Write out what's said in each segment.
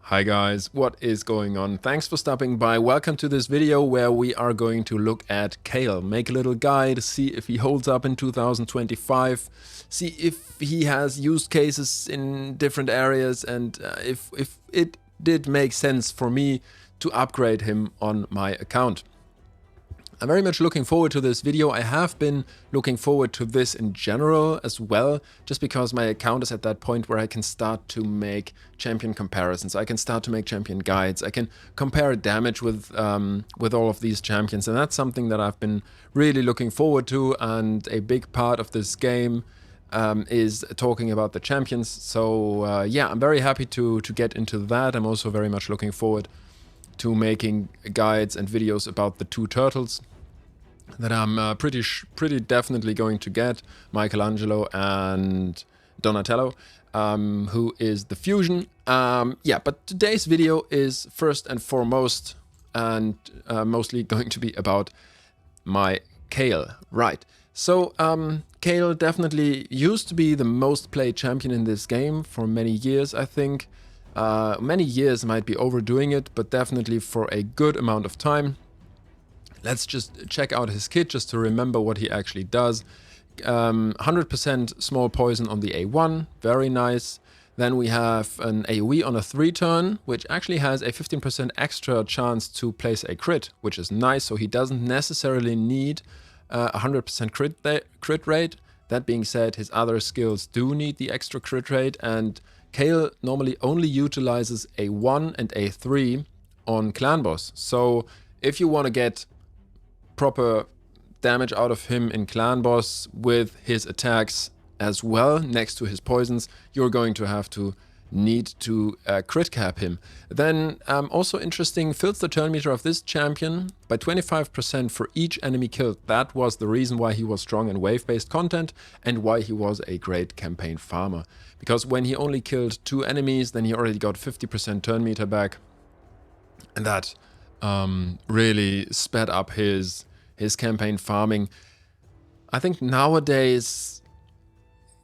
Hi guys, what is going on? Thanks for stopping by. Welcome to this video where we are going to look at Kael, make a little guide, see if he holds up in 2025, see if he has use cases in different areas, and if it did make sense for me to upgrade him on my account. I'm very much looking forward to this video. I have been looking forward to this in general as well, just because my account is at that point where I can start to make champion comparisons. I can start to make champion guides. I can compare damage with all of these champions, and that's something that I've been really looking forward to. And a big part of this game is talking about the champions. So yeah, I'm very happy to get into that. I'm also very much looking forward to making guides and videos about the two turtles that I'm pretty definitely going to get, Michelangelo and Donatello, who is the fusion. Yeah, but today's video is first and foremost and mostly going to be about my Kael. Right, so Kael definitely used to be the most played champion in this game for many years, I think. Many years might be overdoing it, but definitely for a good amount of time. Let's just check out his kit just to remember what he actually does. 100% small poison on the A1, very nice. Then we have an AoE on a 3-turn, which actually has a 15% extra chance to place a crit, which is nice, so he doesn't necessarily need 100% crit rate. That being said, his other skills do need the extra crit rate, and Kael normally only utilizes a 1 and a 3 on clan boss. So if you want to get proper damage out of him in clan boss with his attacks as well next to his poisons, you're going to have to need to crit cap him. Then also interesting, fills the turn meter of this champion by 25% for each enemy killed. That was the reason why he was strong in wave-based content and why he was a great campaign farmer. Because when he only killed 2 enemies, then he already got 50% turn meter back. And that really sped up his campaign farming. I think nowadays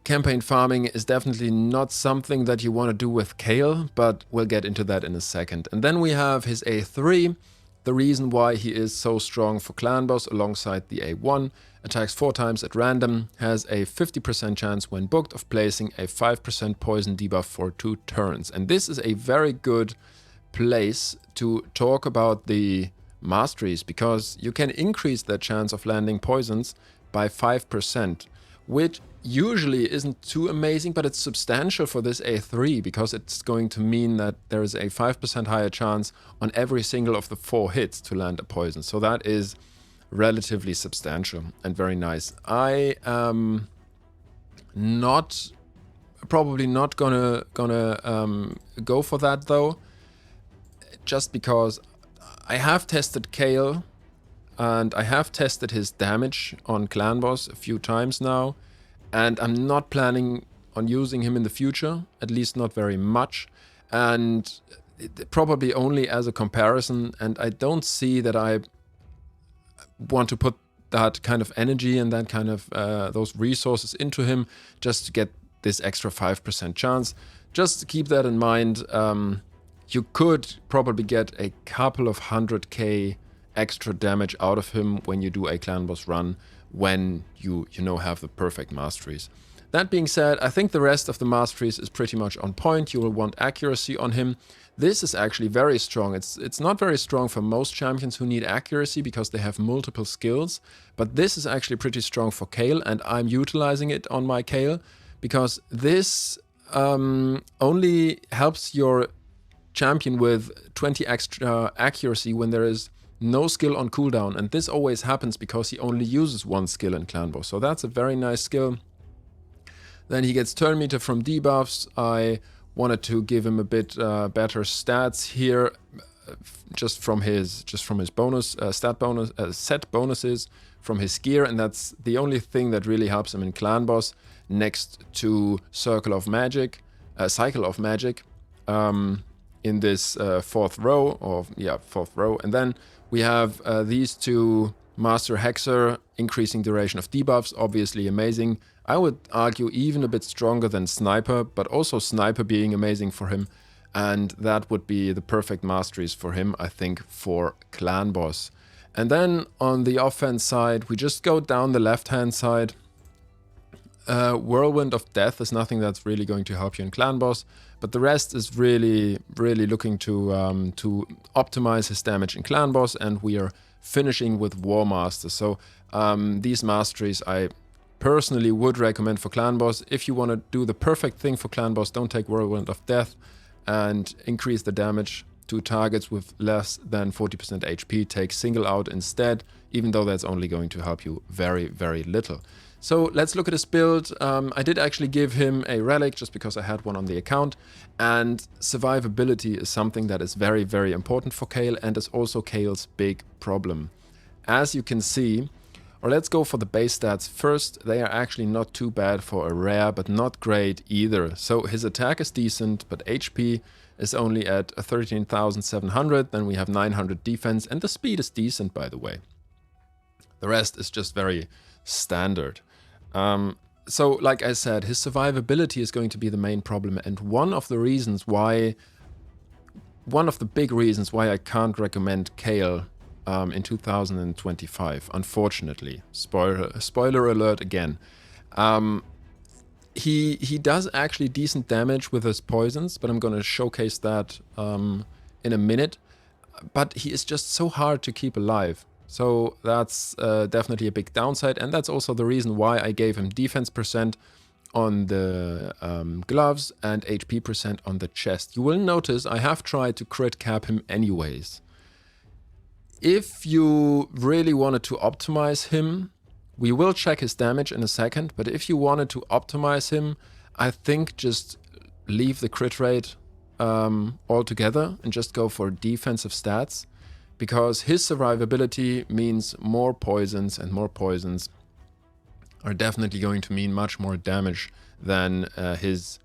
campaign farming is definitely not something that you want to do with Kael, but we'll get into that in a second. And then we have his A3, the reason why he is so strong for clan boss alongside the A1, attacks 4 times at random, has a 50% chance when booked of placing a 5% poison debuff for 2 turns. And this is a very good place to talk about the masteries, because you can increase the chance of landing poisons by 5%, which usually isn't too amazing, but it's substantial for this A3, because it's going to mean that there is a 5% higher chance on every single of the 4 hits to land a poison. So that is relatively substantial and very nice. I am probably not gonna go for that though, just because I have tested Kael and I have tested his damage on clan boss a few times now, and I'm not planning on using him in the future, at least not very much, and probably only as a comparison. And I don't see that I want to put that kind of energy and that kind of those resources into him just to get this extra 5% chance. Just keep that in mind. You could probably get a couple of 100k extra damage out of him when you do a clan boss run, when you have the perfect masteries. That being said, I think the rest of the masteries is pretty much on point. You will want accuracy on him. This is actually very strong. It's not very strong for most champions who need accuracy because they have multiple skills, but this is actually pretty strong for Kael, and I'm utilizing it on my Kael because this only helps your champion with 20 extra accuracy when there is no skill on cooldown, and this always happens because he only uses 1 skill in clan boss. So that's a very nice skill. Then he gets turn meter from debuffs. I wanted to give him a bit better stats here, just from his bonus set bonuses from his gear, and that's the only thing that really helps him in clan boss, next to cycle of magic, in this fourth row. And then we have these 2, Master Hexer, increasing duration of debuffs, obviously amazing. I would argue even a bit stronger than Sniper, but also Sniper being amazing for him. And that would be the perfect masteries for him, I think, for Clan Boss. And then on the offense side, we just go down the left-hand side. Whirlwind of Death is nothing that's really going to help you in Clan Boss, but the rest is really looking to optimize his damage in Clan Boss, and we are finishing with War Master. So these masteries I personally would recommend for Clan Boss. If you want to do the perfect thing for Clan Boss, don't take Whirlwind of Death and increase the damage to targets with less than 40% HP. Take Single Out instead, even though that's only going to help you very little. So let's look at his build. I did actually give him a relic just because I had one on the account, and survivability is something that is very important for Kael, and is also Kael's big problem. As you can see, or let's go for the base stats first. They are actually not too bad for a rare, but not great either. So his attack is decent, but HP is only at 13,700. Then we have 900 defense, and the speed is decent, by the way. The rest is just very standard. So like I said, his survivability is going to be the main problem, and one of the big reasons why I can't recommend Kael in 2025, unfortunately. Spoiler alert again. He does actually decent damage with his poisons, but I'm going to showcase that in a minute. But he is just so hard to keep alive. So that's definitely a big downside, and that's also the reason why I gave him defense percent on the gloves and HP percent on the chest. You will notice I have tried to crit cap him anyways. If you really wanted to optimize him, we will check his damage in a second, but if you wanted to optimize him, I think just leave the crit rate altogether and just go for defensive stats, because his survivability means more poisons, and more poisons are definitely going to mean much more damage than his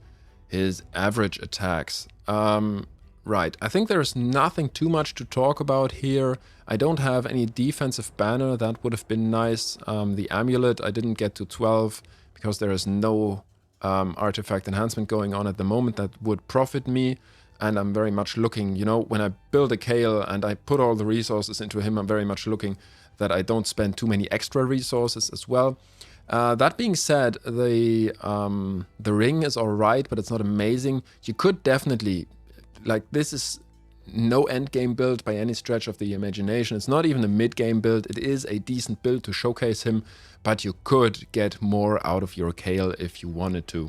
average attacks. Right, I think there's nothing too much to talk about here. I don't have any defensive banner. That would have been nice. The amulet, I didn't get to 12 because there is no artifact enhancement going on at the moment that would profit me. And I'm very much looking, you know, when I build a Kael and I put all the resources into him, I'm very much looking that I don't spend too many extra resources as well. That being said, the ring is alright, but it's not amazing. You could definitely, like, this is no endgame build by any stretch of the imagination. It's not even a mid-game build. It is a decent build to showcase him, but you could get more out of your Kael if you wanted to.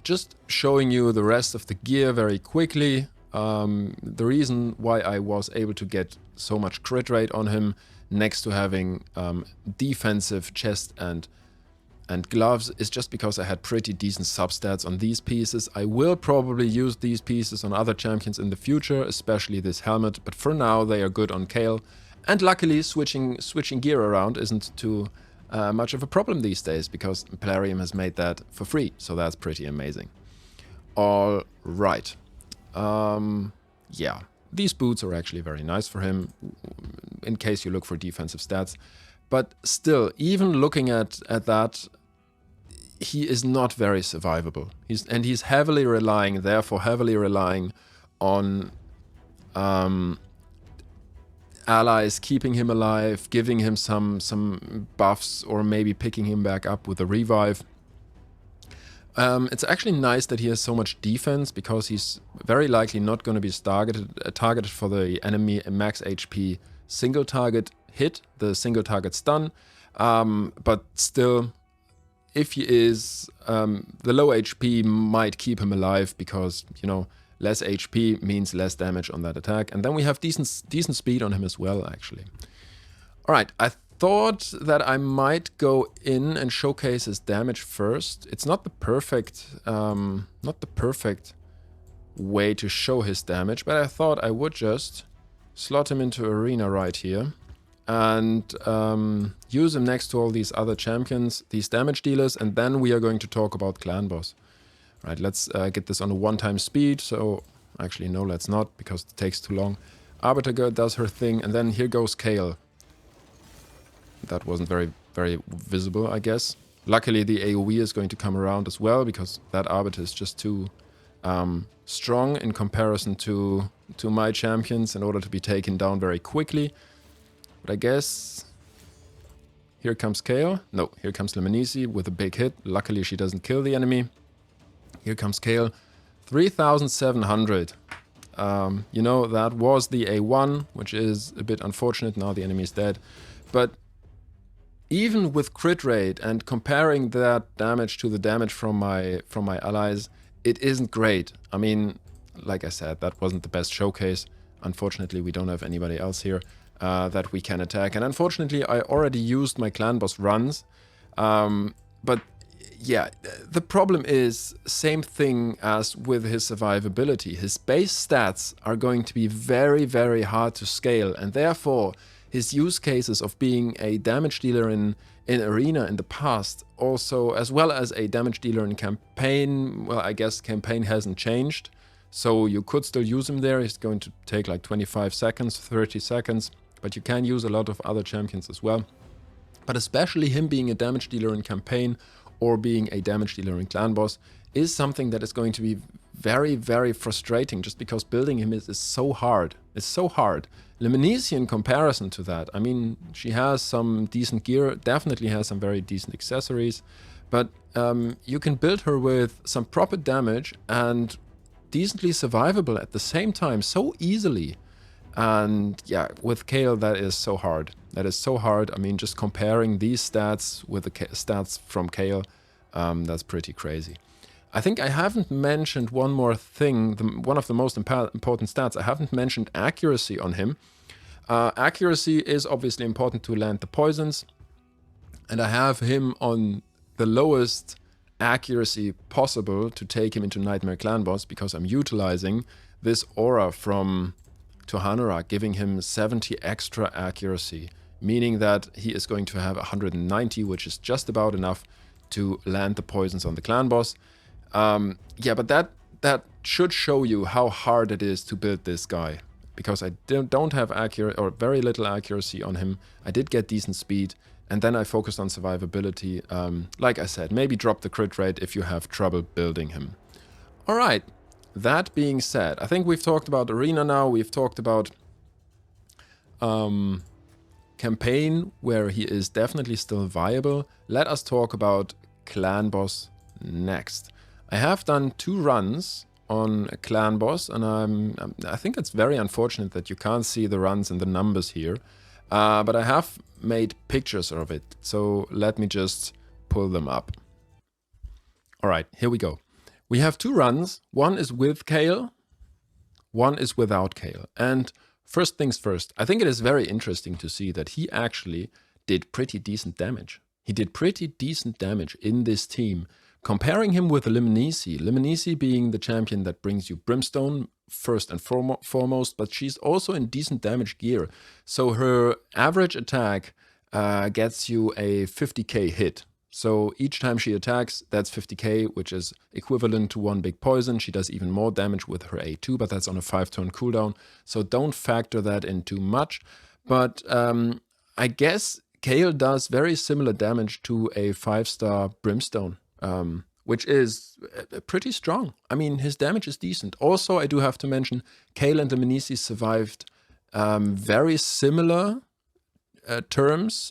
Just showing you the rest of the gear very quickly. The reason why I was able to get so much crit rate on him, next to having defensive chest and gloves, is just because I had pretty decent substats on these pieces. I will probably use these pieces on other champions in the future, especially this helmet, but for now they are good on Kael. And luckily switching gear around isn't too much of a problem these days, because Plarium has made that for free, so that's pretty amazing. All right. Yeah, these boots are actually very nice for him, in case you look for defensive stats. But still, even looking at that, he is not very survivable. He's heavily relying, therefore heavily relying on allies keeping him alive, giving him some buffs, or maybe picking him back up with a revive. It's actually nice that he has so much defense, because he's very likely not going to be targeted for the enemy max HP single target hit, the single target stun. But still, if he is, the low HP might keep him alive, because, you know, less HP means less damage on that attack. And then we have decent speed on him as well, actually. All right, I thought that I might go in and showcase his damage first. It's not the perfect way to show his damage, but I thought I would just slot him into arena right here and use him next to all these other champions, these damage dealers, and then we are going to talk about Clan Boss. Right, let's get this on a one-time speed. So, actually, no, let's not, because it takes too long. Arbiter Girl does her thing, and then here goes Kael. That wasn't very visible, I guess. Luckily, the AoE is going to come around as well, because that Arbiter is just too strong in comparison to my champions in order to be taken down very quickly. But I guess here comes Kael. No, here comes Lemonisi with a big hit. Luckily, she doesn't kill the enemy. Here comes Kael. 3,700. You know, that was the A1, which is a bit unfortunate. Now the enemy is dead. But even with crit rate and comparing that damage to the damage from my allies, it isn't great. I mean, like I said, that wasn't the best showcase. Unfortunately, we don't have anybody else here that we can attack. And unfortunately, I already used my clan boss runs. But yeah, the problem is same thing as with his survivability. His base stats are going to be very, very hard to scale, and therefore his use cases of being a damage dealer in arena in the past, also as well as a damage dealer in campaign. Well, I guess campaign hasn't changed, so you could still use him there. He's going to take like 25 seconds, 30 seconds, but you can use a lot of other champions as well. But especially him being a damage dealer in campaign or being a damage dealer in clan boss is something that is going to be very, very frustrating, just because building him is so hard. It's so hard. Lemonisi, in comparison to that, I mean, she has some decent gear, definitely has some very decent accessories, but you can build her with some proper damage and decently survivable at the same time so easily. And yeah, with Kael, that is so hard. That is so hard. I mean, just comparing these stats with the stats from Kael, that's pretty crazy. I think I haven't mentioned one more thing, one of the most important stats. I haven't mentioned accuracy on him. Accuracy is obviously important to land the poisons, and I have him on the lowest accuracy possible to take him into Nightmare Clan Boss, because I'm utilizing this aura from Tohanura, giving him 70 extra accuracy, meaning that he is going to have 190, which is just about enough to land the poisons on the clan boss. Yeah, but that should show you how hard it is to build this guy, because I don't have accurate or very little accuracy on him. I did get decent speed, and then I focused on survivability. Like I said, maybe drop the crit rate if you have trouble building him. All right. That being said, I think we've talked about arena now. We've talked about campaign, where he is definitely still viable. Let us talk about clan boss next. I have done 2 runs on a clan boss, and I think it's very unfortunate that you can't see the runs and the numbers here. But I have made pictures of it, so let me just pull them up. All right, here we go. We have 2 runs. One is with Kael, one is without Kael. And first things first, I think it is very interesting to see that he actually did pretty decent damage. He did pretty decent damage in this team. Comparing him with Lemonisi, Lemonisi being the champion that brings you Brimstone first and foremost, but she's also in decent damage gear. So her average attack gets you a 50k hit. So each time she attacks, that's 50k, which is equivalent to 1 big poison. She does even more damage with her A2, but that's on a 5-turn cooldown. So don't factor that in too much. But I guess Kael does very similar damage to a 5-star Brimstone, which is pretty strong. I mean, his damage is decent. Also, I do have to mention, Kael and Lemonisi survived very similar turns.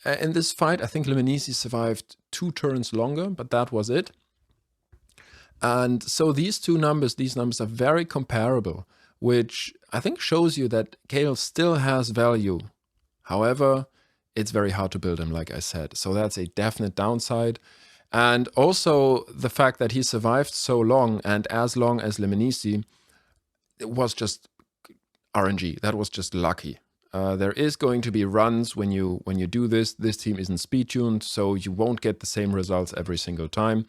In this fight. I think Lemonisi survived 2 turns longer, but that was it. And so these numbers are very comparable, which I think shows you that Kael still has value. However, it's very hard to build him, like I said. So that's a definite downside. And also the fact that he survived so long, and as long as Lemonisi, it was just RNG. That was just lucky. There is going to be runs when you do this. This team isn't speed tuned, so you won't get the same results every single time.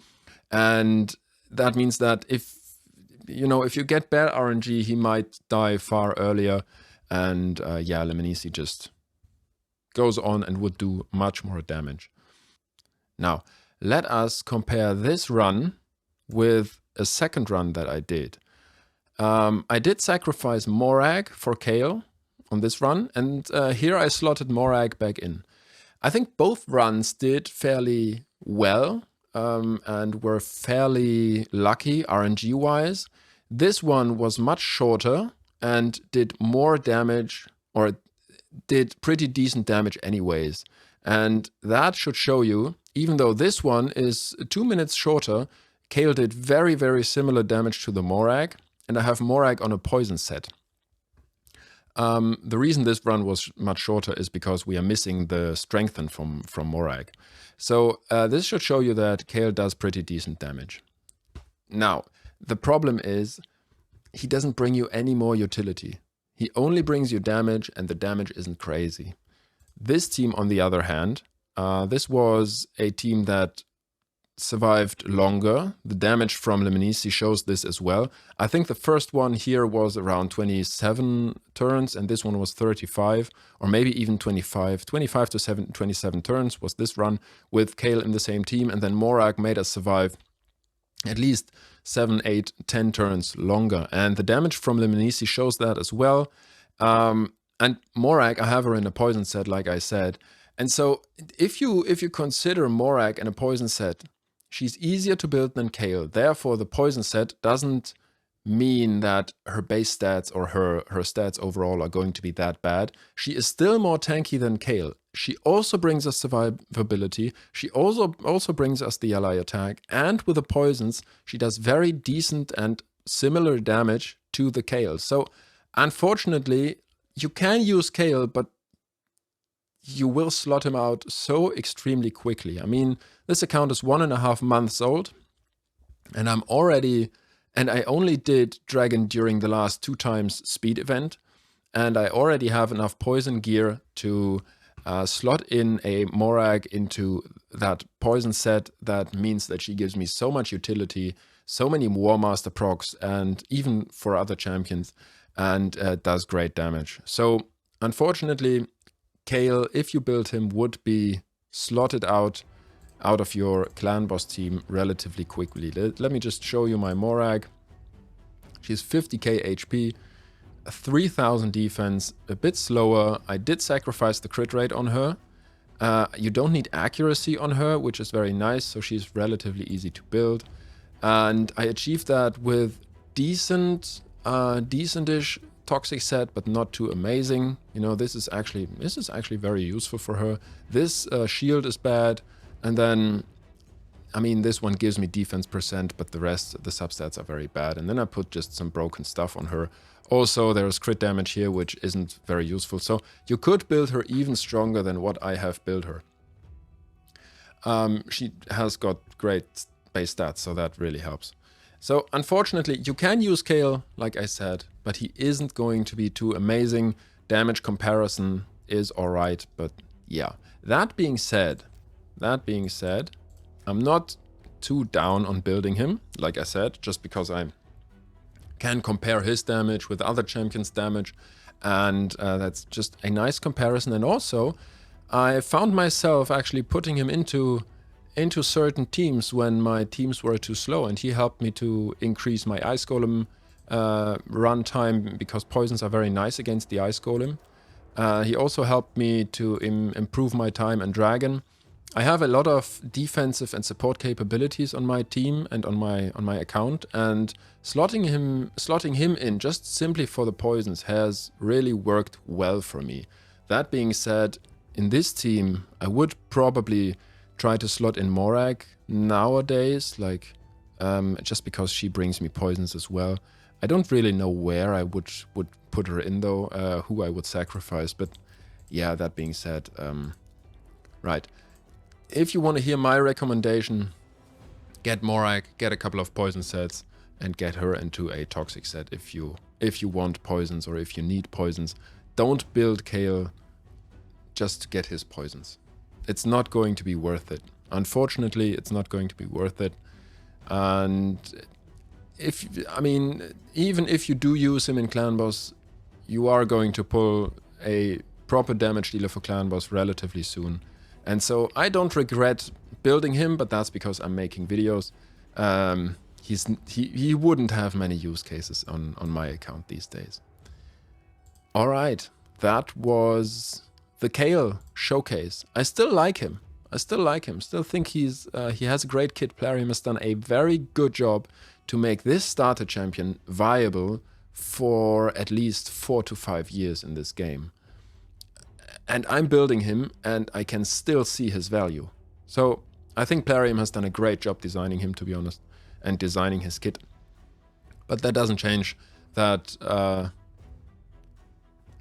And that means that if you get bad RNG, he might die far earlier. And yeah, Lemonisi just goes on and would do much more damage. Now, let us compare this run with a second run that I did. I did sacrifice Morag for Kael on this run, and here I slotted Morag back in. I think both runs did fairly well. and were fairly lucky RNG-wise. This one was much shorter and did more damage, or did pretty decent damage anyways. And that should show you, even though this one is 2 minutes shorter, Kael did very, very similar damage to the Morag, and I have Morag on a poison set. The reason this run was much shorter is because we are missing the strengthen from Morag. So this should show you that Kael does pretty decent damage. Now, the problem is he doesn't bring you any more utility. He only brings you damage, and the damage isn't crazy. This team, on the other hand, this was a team that survived longer. The damage from Lemnisci shows this as well. I think the first one here was around 27 turns, and this one was 35, or maybe even 25. 25 to 27 turns was this run with Kael in the same team, and then Morag made us survive at least 7, 8, 10 turns longer. And the damage from Lemnisci shows that as well. And Morag, I have her in a poison set, like I said. And so if you consider Morag in a poison set, she's easier to build than Kael. Therefore, the poison set doesn't mean that her base stats or her stats overall are going to be that bad. She is still more tanky than Kael. She also brings us survivability. She also brings us the ally attack. And with the poisons, she does very decent and similar damage to the Kael. So unfortunately, you can use Kael, but you will slot him out so extremely quickly. I mean, this account is 1.5 months old, and I only did Dragon during the last 2 times speed event, and I already have enough poison gear to slot in a Morag into that poison set. That means that she gives me so much utility, so many War Master procs, and even for other champions, and does great damage. So unfortunately, Kael, if you build him, would be slotted out of your clan boss team relatively quickly. Let me just show you my Morag. She's 50k HP, 3000 defense, a bit slower. I did sacrifice the crit rate on her. You don't need accuracy on her, which is very nice, so she's relatively easy to build. And I achieved that with decentish toxic set, but not too amazing. You know, this is actually very useful for her. This shield is bad, and then, I mean, this one gives me defense %, but the rest, the substats are very bad. And then I put just some broken stuff on her. Also, there's crit damage here, which isn't very useful. So you could build her even stronger than what I have built her. She has got great base stats, so that really helps. So unfortunately, you can use Kael, like I said, but he isn't going to be too amazing. Damage comparison is alright, but yeah. That being said, I'm not too down on building him, like I said, just because I can compare his damage with other champions' damage, and that's just a nice comparison. And also, I found myself actually putting him into certain teams when my teams were too slow, and he helped me to increase my Ice Golem run time, because poisons are very nice against the Ice Golem. He also helped me to improve my time and Dragon. I have a lot of defensive and support capabilities on my team and on my account, and slotting him in just simply for the poisons has really worked well for me. That being said, in this team, I would probably try to slot in Morag nowadays, like just because she brings me poisons as well. I don't really know where I would put her in though, who I would sacrifice, but yeah, that being said, right. If you want to hear my recommendation, get Morag, get a couple of poison sets, and get her into a toxic set if you want poisons or if you need poisons. Don't build Kael just to get his poisons. It's not going to be worth it. Unfortunately, it's not going to be worth it. And even if you do use him in Clan Boss, you are going to pull a proper damage dealer for Clan Boss relatively soon. And so I don't regret building him, but that's because I'm making videos. He wouldn't have many use cases on my account these days. All right, that was the Kael showcase. I still like him. I still like him. Still think he has a great kit. Plarium has done a very good job to make this starter champion viable for at least 4 to 5 years in this game. And I'm building him, and I can still see his value. So I think Plarium has done a great job designing him, to be honest, and designing his kit. But that doesn't change that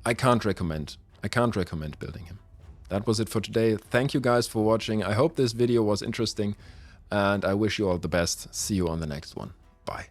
I can't recommend building him. That was it for today. Thank you guys for watching. I hope this video was interesting, and I wish you all the best. See you on the next one. Bye.